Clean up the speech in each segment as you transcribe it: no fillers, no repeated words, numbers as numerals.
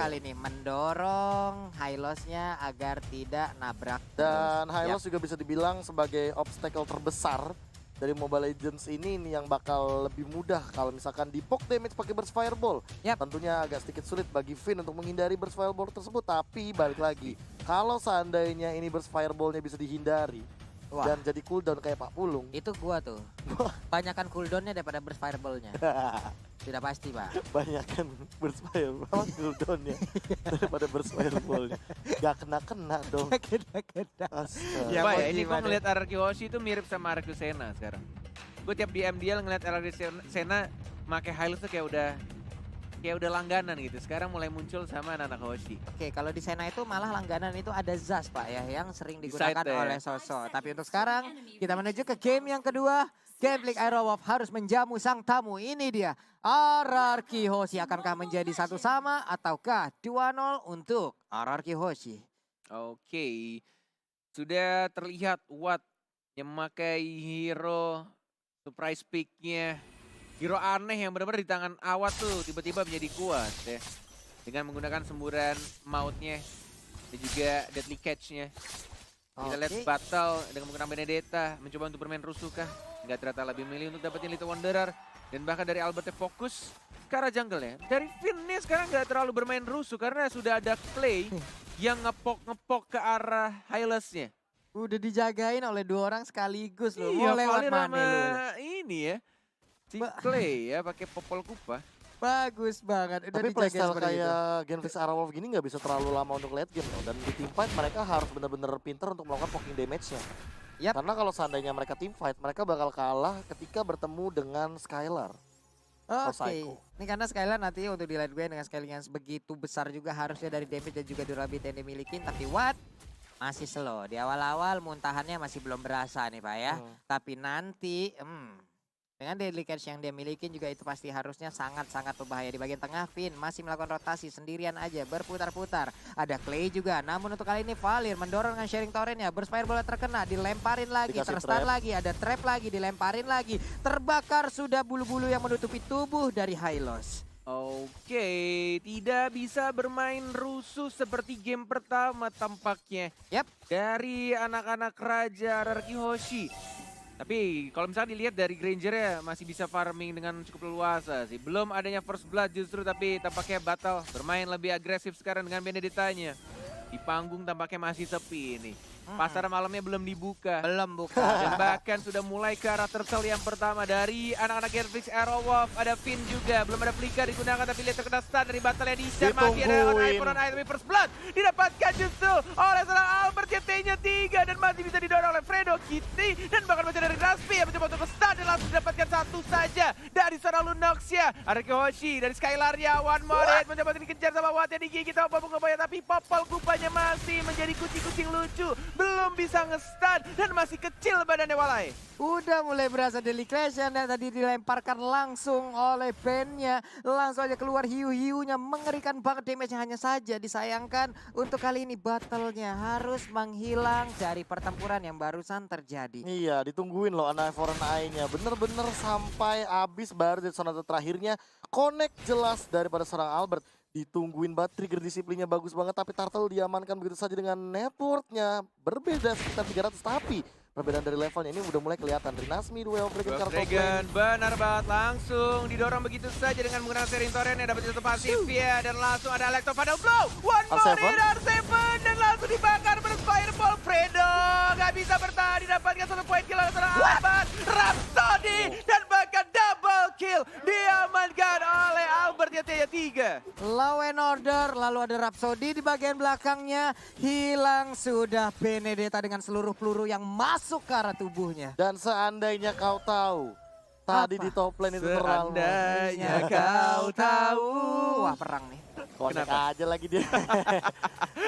kali ini mendorong Hylos-nya agar tidak nabrak. Dan Hylos juga bisa dibilang sebagai obstacle terbesar dari Mobile Legends ini yang bakal lebih mudah kalau misalkan di poke damage pakai Burst Fireball. Tentunya agak sedikit sulit bagi Finn untuk menghindari Burst Fireball tersebut, tapi balik lagi, kalau seandainya ini Burst Fireball-nya bisa dihindari dan jadi cooldown kayak Pak Pulung. Itu gua tuh. Banyakan cooldown-nya daripada Burst Fireball-nya. Tidak pasti, Pak. Banyakan Burst Fireball cooldown-nya daripada Burst Fireball-nya. Gak kena-kena dong. Kena-kena. Ya, Pak, ya, ini gue ngeliat Araki Hoshi itu mirip sama Araki Sena sekarang. Gue tiap di MDL ngeliat Araki Sena pakai Hylos tuh kayak udah langganan gitu. Sekarang mulai muncul sama anak-anak Hoshi. Oke, kalau di Sena itu malah langganan itu ada Zas, Pak ya, yang sering digunakan Side oleh Soso. Tapi untuk sekarang kita menuju ke game yang kedua. Gambling Aero Wolf harus menjamu sang tamu. Ini dia, Araki Hoshi. Akankah menjadi satu sama ataukah 2-0 untuk Araki Hoshi? Oke, sudah terlihat Watt yang memakai hero surprise pick-nya. Hero aneh yang benar-benar di tangan Awat tuh tiba-tiba menjadi kuat ya. Dengan menggunakan semburan mautnya dan juga deadly catch-nya. Kita lihat battle dengan menggunakan Benedetta, mencoba untuk bermain rusuh kah? Nggak ternyata lebih milih untuk dapetin Little Wanderer. Dan bahkan dari Albertnya fokus ke arah jungle ya. Dari Finn nih sekarang nggak terlalu bermain rusuh karena sudah ada Clay yang ngepok ke arah Hylos-nya. Udah dijagain oleh dua orang sekaligus loh. Iya, Mau lewat Valir mana sama loh? ini ya. Si Clay ya pakai popol kupa. Bagus banget. Udah Tapi dijaga playstyle seperti itu. kayak Genfix Aero Wolf gini nggak bisa terlalu lama untuk late game loh. Dan di team fight mereka harus benar-benar pinter untuk melakukan poking damage-nya. Karena kalau seandainya mereka team fight, mereka bakal kalah ketika bertemu dengan Skylar. Oke, ini karena Skylar nanti untuk di late game dengan scaling yang begitu besar juga harusnya dari damage dan juga durability yang dimiliki. Tapi Watt masih slow. Di awal-awal muntahannya masih belum berasa nih Pak ya. Tapi nanti dengan deadly catch yang dia miliki juga itu pasti harusnya sangat-sangat berbahaya. Di bagian tengah Finn masih melakukan rotasi sendirian aja berputar-putar. Ada Clay juga, namun untuk kali ini Valir mendorong dengan sharing torrentnya. Burst Fireball terkena, dilemparin lagi, terstun lagi, ada trap lagi, dilemparin lagi. Terbakar sudah bulu-bulu yang menutupi tubuh dari Hylos. Oke, tidak bisa bermain rusuh seperti game pertama tampaknya. Dari anak-anak Raja Araki Hoshi. Tapi kalau misalnya dilihat dari Granger ya masih bisa farming dengan cukup leluasa sih. Belum adanya first blood justru, tapi tampaknya battle bermain lebih agresif sekarang dengan Benedettanya. Di panggung tampaknya masih sepi ini. Pasar malamnya belum dibuka. Belum buka. Dan bahkan sudah mulai ke arah turtle yang pertama dari anak-anak Genfix Aero Wolf. Ada Finn juga, belum ada flicker digunakan tapi lihat terkena stun dari battle yang di-share. Masih ada on Iron tapi first blood didapatkan justru oleh seorang Albert YT-nya 3 dan masih bisa didorong oleh Fredo Kitty. Dan bahkan masih dari Raspi yang mencoba untuk stun dan langsung didapatkan satu saja dari seorang Lunoxia. Araki Hoshi dari Skylar-nya, one more hit mencoba dikejar sama Watt yang digigit sama Popol Kupanya, tapi Popol Kupanya masih menjadi kucing-kucing lucu. Belum bisa nge-stun dan masih kecil badannya Walai. Udah mulai berasa delication dan tadi dilemparkan langsung oleh bandnya. Langsung aja keluar hiu-hiunya, mengerikan banget damage-nya. Hanya saja disayangkan untuk kali ini battle-nya harus menghilang dari pertempuran yang barusan terjadi. Iya, ditungguin loh anak Foreign Eye-nya. Bener-bener sampai habis baru di sonata terakhirnya. Connect jelas daripada seorang Albert. Ditungguin banget, trigger disiplinnya bagus banget, tapi Turtle diamankan begitu saja dengan networknya. Berbeda sekitar 300, tapi perbedaan dari levelnya ini udah mulai kelihatan. Rinasmi, Duel Dragon, Dragon, benar banget. Langsung didorong begitu saja dengan menggunakan sharing torrent yang dapat satu pasif ya. Dan langsung ada Electro Final Blow. One more hit R7 dan langsung dibakar Burst Fireball. Fredo gak bisa bertahan, didapatkan satu poin kill oleh seorang Albert. Rhapsody dan bahkan double kill diamankan oleh Albert YT-nya 3. Law and Order, lalu ada Rhapsody di bagian belakangnya. Hilang sudah Benedetta dengan seluruh peluru yang masuk ke arah tubuhnya. Dan seandainya kau tahu, tadi di top lane itu terlalu. Seandainya kau tahu. Wah, perang nih. Konek aja lagi dia.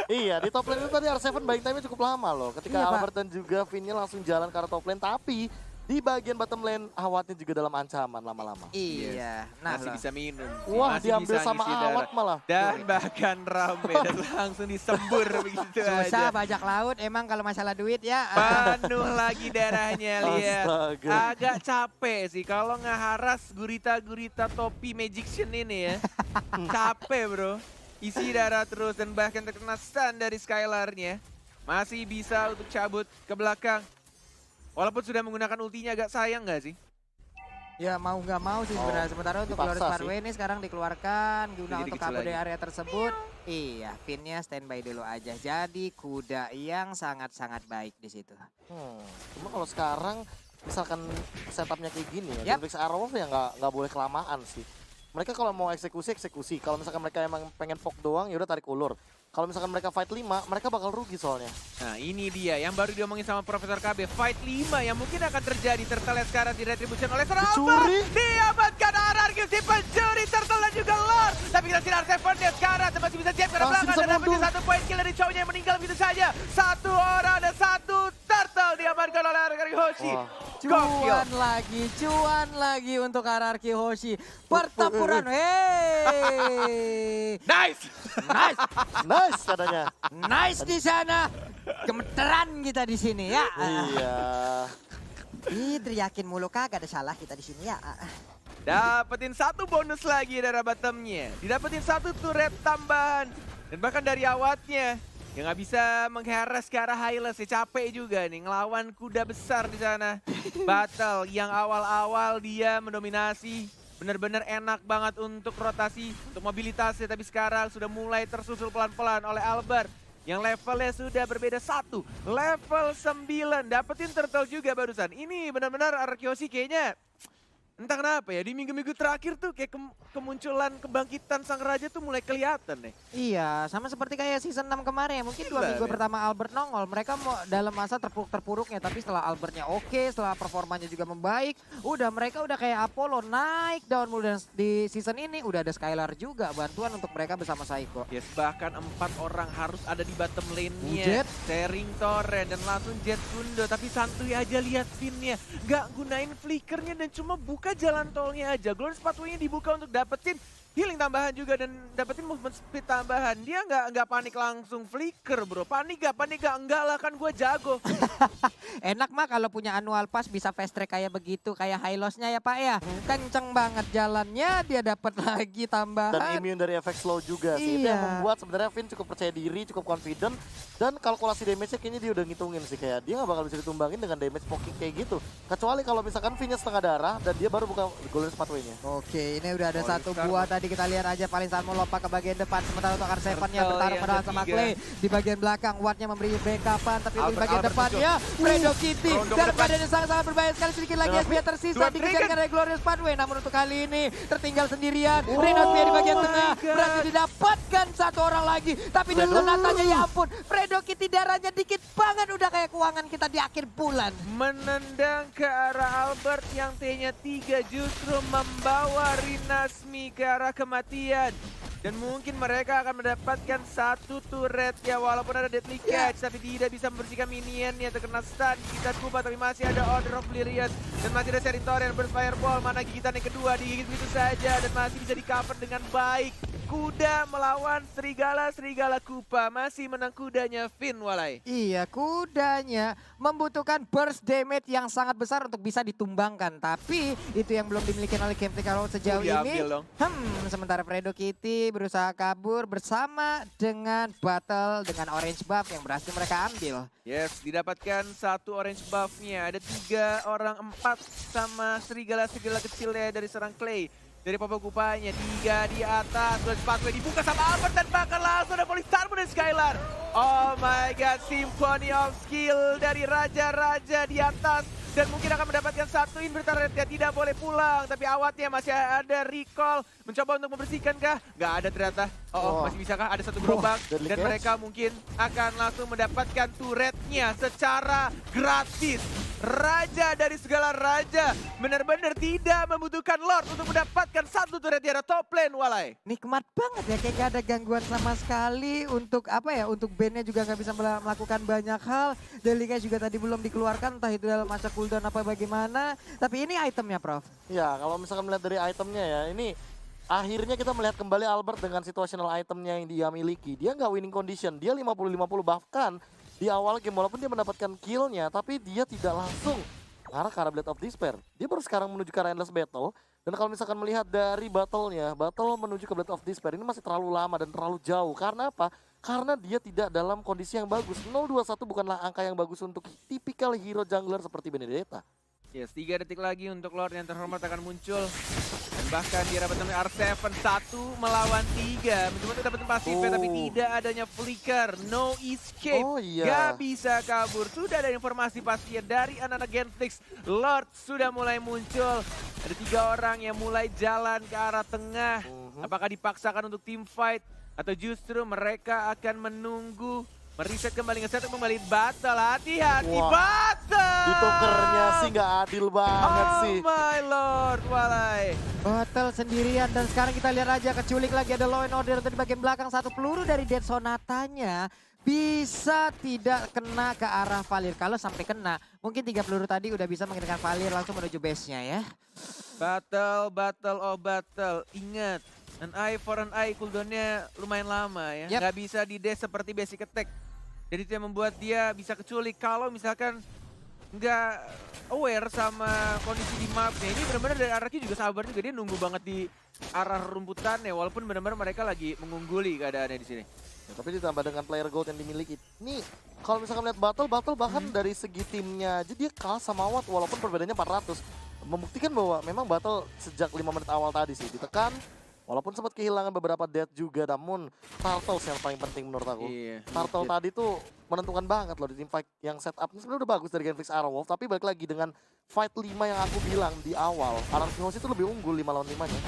Iya, di top lane itu tadi R7 buying time-nya cukup lama loh. Ketika Albert dan juga Finn-nya langsung jalan ke arah top lane, tapi di bagian bottom lane Awatnya juga dalam ancaman lama-lama. Iya. Nah, Masih bisa minum. Wah, Masih diambil bisa sama ngisi darah. Awat malah. Dan bahkan rame dan langsung disembur begitu susah aja. bajak laut emang kalau masalah duit ya. Penuh lagi darahnya, lihat. Astaga. Agak capek sih kalau ngeharas gurita-gurita topi Magician ini ya. Capek bro. isi darah terus dan bahkan terkena stun dari Skylar-nya. Masih bisa untuk cabut ke belakang. Walaupun sudah menggunakan ultinya, agak sayang nggak sih? Ya mau nggak mau sih sebenarnya. Sementara untuk dipaksa Glorious sih. Pathway ini sekarang dikeluarkan guna Jadi untuk kecil kabur dari lagi. area tersebut. Iya, Finnya standby dulu aja. Jadi kuda yang sangat-sangat baik di situ. Cuma kalau sekarang misalkan setupnya kayak gini ya, Yap. Fix Arrow ya nggak boleh kelamaan sih. Mereka kalau mau eksekusi. Kalau misalkan mereka emang pengen poke doang, ya udah tarik ulur. Kalau misalkan mereka fight 5, mereka bakal rugi soalnya. Nah ini dia yang baru diomongin sama Profesor KB. Fight 5 yang mungkin akan terjadi. Tertelet sekarang di retribution oleh seorang Pencuri. Diamankan RRQ si pencuri Turtle dan juga Lord. Tapi kita sinar Seven-nya sekarang masih bisa jam ke Masih belakang. bisa Dan dapetin mundur. 1 poin kill dari cowoknya yang meninggal begitu saja. 1 orang dan 1 Turtle diamankan oleh RRQ Hoshi. Wah. Gokil. Cuan lagi untuk RRQ Hoshi. Pertempuran, hey, Nice. nice, Nice katanya. nice di sana. Gemeteran kita di sini ya. Iya. Ih, teriakin mulu kagak ada salah kita di sini ya. Dapetin 1 bonus lagi dari bottomnya. Didapetin 1 turret tambahan. Dan bahkan dari awatnya. Yang nggak bisa mengheres ke arah Hylas. Ya capek juga nih ngelawan kuda besar di sana. Battle yang awal-awal dia mendominasi. Benar-benar enak banget untuk rotasi, untuk mobilitasnya. Tapi sekarang sudah mulai tersusul pelan-pelan oleh Albert. Yang levelnya sudah berbeda 1. Level 9. Dapetin turtle juga barusan. Ini benar-benar Arkeosi kayaknya entah kenapa ya, di minggu-minggu terakhir tuh kayak kemunculan kebangkitan sang raja tuh mulai kelihatan nih. Iya, sama seperti kayak season 6 kemarin ya. Mungkin 2 Gila, minggu men. pertama Albert nongol, mereka mau dalam masa terpuruk-terpuruknya. Tapi setelah Albertnya oke, setelah performanya juga membaik, mereka udah kayak Apollo naik down mulu. Dan di season ini udah ada Skylar juga, bantuan untuk mereka bersama Saiko. Yes, bahkan 4 orang harus ada di bottom Jet. lane-nya. Sharing torrent dan langsung Jet Kundo. Tapi santuy aja lihat Finn-nya. Gak gunain flickernya dan cuma buka jalan tolnya aja. Glorious Pathway-nya dibuka untuk dapetin healing tambahan juga dan dapetin movement speed tambahan. Dia nggak panik langsung flicker bro. Panik gak? Enggak lah kan gue jago. Enak mah kalau punya annual pass bisa fast track kayak begitu, kayak high loss-nya ya Pak ya. Kenceng banget jalannya, dia dapat lagi Dan tambahan. immune dari efek slow juga sih. Itu yang Iya. membuat sebenarnya Finn cukup percaya diri, cukup confident. Dan kalkulasi damage-nya kayaknya dia udah ngitungin sih. Kayak dia nggak bakal bisa ditumbangin dengan damage poking kayak gitu. Kecuali kalau misalkan Finn-nya setengah darah dan dia baru buka Glorious Pathway-nya. Oke, ini udah ada Oh, satu Linstar. buah tadi kita lihat aja paling saat mau lompat ke bagian depan. Sementara untuk R7-nya Turtle bertarung yang padahal sama ketiga. Clay. Di bagian belakang, Watt-nya memberi backupan. Tapi di Albert, bagian Albert depannya, Fredo Kitty. Rondo Dan ke depan. badannya sangat-sangat berbahaya sekali. Sedikit lagi Dengan SPA tersisa. dua Dikejar trigger. oleh Glorious Pathway. Namun untuk kali ini, tertinggal sendirian. Oh Rino SPA di bagian my tengah. God. Berhasil didapatkan satu orang lagi. Tapi di Fredo. natanya ya ampun. Fredo Kitty darahnya dikit banget. Udah kayak keuangan kita di akhir bulan. Menendang ke arah Albert yang T-nya 3 justru membawa Rinasmi ke arah kematian. Dan mungkin mereka akan mendapatkan 1 turret ya walaupun ada deadly catch tapi tidak bisa membersihkan minionnya terkena stun gigitan Kuba tapi masih ada Order of Lyrian dan masih ada Sharing Torrent Burst Fireball mana gigitan yang kedua digigit begitu saja dan masih bisa di cover dengan baik. Kuda melawan serigala Kupa masih menang kudanya Finn Walai. Iya, kudanya membutuhkan burst damage yang sangat besar untuk bisa ditumbangkan. Tapi itu yang belum dimiliki oleh Game Carol sejauh ini. Diambil dong. Sementara Fredo Kitty berusaha kabur bersama dengan battle dengan orange buff yang berhasil mereka ambil. Yes, didapatkan 1 orange buff-nya. Ada 3 orang 4 sama serigala-serigala kecilnya dari serang Clay. Dari Papa Kupanya, 3 di atas, Glorious Pathway dibuka sama Albert dan bahkan langsung ada Polistarmo dan Skylar. Oh my god, Symphony of Skill dari Raja-Raja di atas. Dan mungkin akan mendapatkan 1 inverter ya tidak boleh pulang. Tapi awatnya masih ada recall. Mencoba untuk membersihkan kah? Nggak ada ternyata. Oh. Masih bisa kah? Ada 1 gerobak. Deadly Dan catch. mereka mungkin akan langsung mendapatkan turretnya secara gratis. Raja dari segala raja benar-benar tidak membutuhkan Lord untuk mendapatkan 1 turret di arah top lane Walai. Nikmat banget ya, kayak gak ada gangguan sama sekali untuk apa ya, untuk bandnya juga nggak bisa melakukan banyak hal. Delika juga tadi belum dikeluarkan, entah itu dalam masa cooldown apa bagaimana. Tapi ini itemnya Prof. Ya, kalau misalkan melihat dari itemnya ya, ini akhirnya kita melihat kembali Albert dengan situational itemnya yang dia miliki. Dia nggak winning condition, dia 50-50 bahkan di awal game walaupun dia mendapatkan killnya, tapi dia tidak langsung mengarah ke arah Blade of Despair. Dia baru sekarang menuju ke arah Endless Battle Dan kalau misalkan melihat dari battle-nya, battle menuju ke Blade of Despair ini masih terlalu lama dan terlalu jauh. Karena apa? Karena dia tidak dalam kondisi yang bagus. 0-2-1 bukanlah angka yang bagus untuk tipikal hero jungler seperti Benedetta. Yes, 3 detik lagi untuk Lord yang terhormat akan muncul. Dan bahkan dia dapat menemui R7 1 melawan 3. Mencoba dapat pasifnya tapi tidak adanya flicker. No escape. Oh iya. Gak bisa kabur. Sudah ada informasi pastinya dari anak-anak Genflix. Lord sudah mulai muncul. Ada 3 orang yang mulai jalan ke arah tengah. Apakah dipaksakan untuk team fight? Atau justru mereka akan menunggu mereset kembali, nge-setup kembali battle. Hati-hati, battle! Ditokernya sih nggak adil banget sih. Oh my lord, walai. Battle sendirian dan sekarang kita lihat aja keculik lagi ada Law and Order di bagian belakang. Satu peluru dari Dead Sonatanya bisa tidak kena ke arah Valir. Kalau sampai kena, mungkin 3 peluru tadi udah bisa mengenakan Valir langsung menuju base-nya ya. Battle, oh battle. Ingat, an eye for an eye cooldown-nya lumayan lama ya. Nggak bisa di-dash seperti basic attack. Jadi itu yang membuat dia bisa keculik. Kalau misalkan nggak aware sama kondisi di mapnya. Ini benar-benar dari RRQ juga sabar juga. Dia nunggu banget di arah rumputannya. Walaupun benar-benar mereka lagi mengungguli keadaannya di sini. Ya, tapi ditambah dengan player gold yang dimiliki. Nih, kalau misalkan lihat battle bahkan dari segi timnya aja dia kalah sama Watt walaupun perbedaannya 400. Membuktikan bahwa memang battle sejak 5 menit awal tadi sih ditekan. Walaupun sempat kehilangan beberapa death juga, namun Turtles yang paling penting menurut aku. Iya, Turtle tadi tuh menentukan banget loh di tim fight yang setup-nya sebenarnya udah bagus dari Genflix Arrowwolf, tapi balik lagi dengan fight 5 yang aku bilang di awal, Ararkinos itu lebih unggul 5 lawan 5-nya.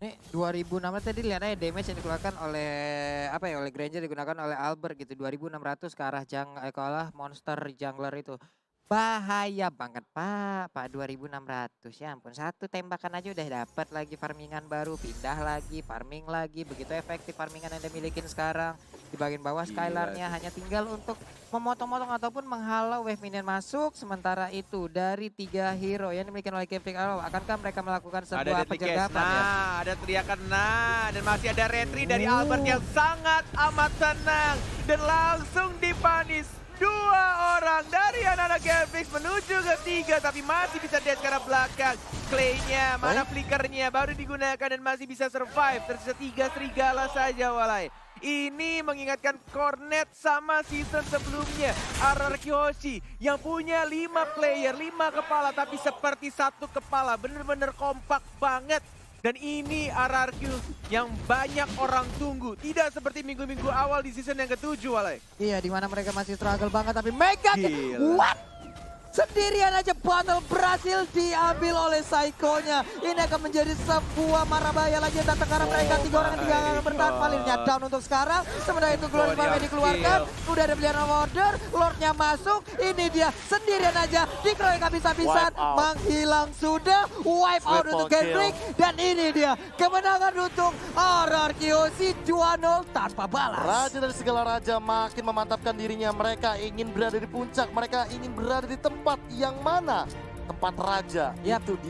Nih 2006 tadi lihat aja damage yang dikeluarkan oleh oleh Granger digunakan oleh Albert gitu 2600 ke arah ke arah monster jungler itu. Bahaya banget Pak 2600 ya ampun, satu tembakan aja udah dapat lagi farmingan baru, pindah lagi, farming lagi, begitu efektif farmingan yang dimilikin sekarang. Di bagian bawah Skylar-nya hanya tinggal untuk memotong-motong ataupun menghalau wave minion masuk. Sementara itu dari 3 hero yang dimiliki oleh Genflix Arrow, akankah mereka melakukan sebuah pencegahan ya? Ada teriakan dan masih ada retri dari Albert yang sangat amat tenang. Dan langsung dipanis. 2 orang dari anak-anak Genflix menuju ke 3 tapi masih bisa dead ke arah belakang. Clay-nya, mana flickernya baru digunakan dan masih bisa survive. Tersisa 3 serigala saja walai. Ini mengingatkan Cornet sama season sebelumnya. RRQ Hoshi yang punya 5 player, 5 kepala tapi seperti satu kepala. Bener-bener kompak banget. Dan ini RRQ yang banyak orang tunggu. Tidak seperti minggu-minggu awal di season yang ke-7, walai. Iya, di mana mereka masih struggle banget tapi Mega what? Sendirian aja battle berhasil diambil oleh Psycho-nya. Ini akan menjadi sebuah marabaya lagi yang datang karena mereka 3 orang yang akan bertahan. Valirnya down untuk sekarang. Sementara itu Glory Farm dikeluarkan. Udah ada pilihan order. Lordnya masuk. Ini dia sendirian aja. Dikeroyok habis-habisan. Menghilang sudah. Wipe out untuk Genflix. Dan ini dia kemenangan untuk RRQ si 2-0 tanpa balas. Raja dari segala raja makin memantapkan dirinya. Mereka ingin berada di puncak. Mereka ingin berada di tempat yang mana? Tempat raja itu di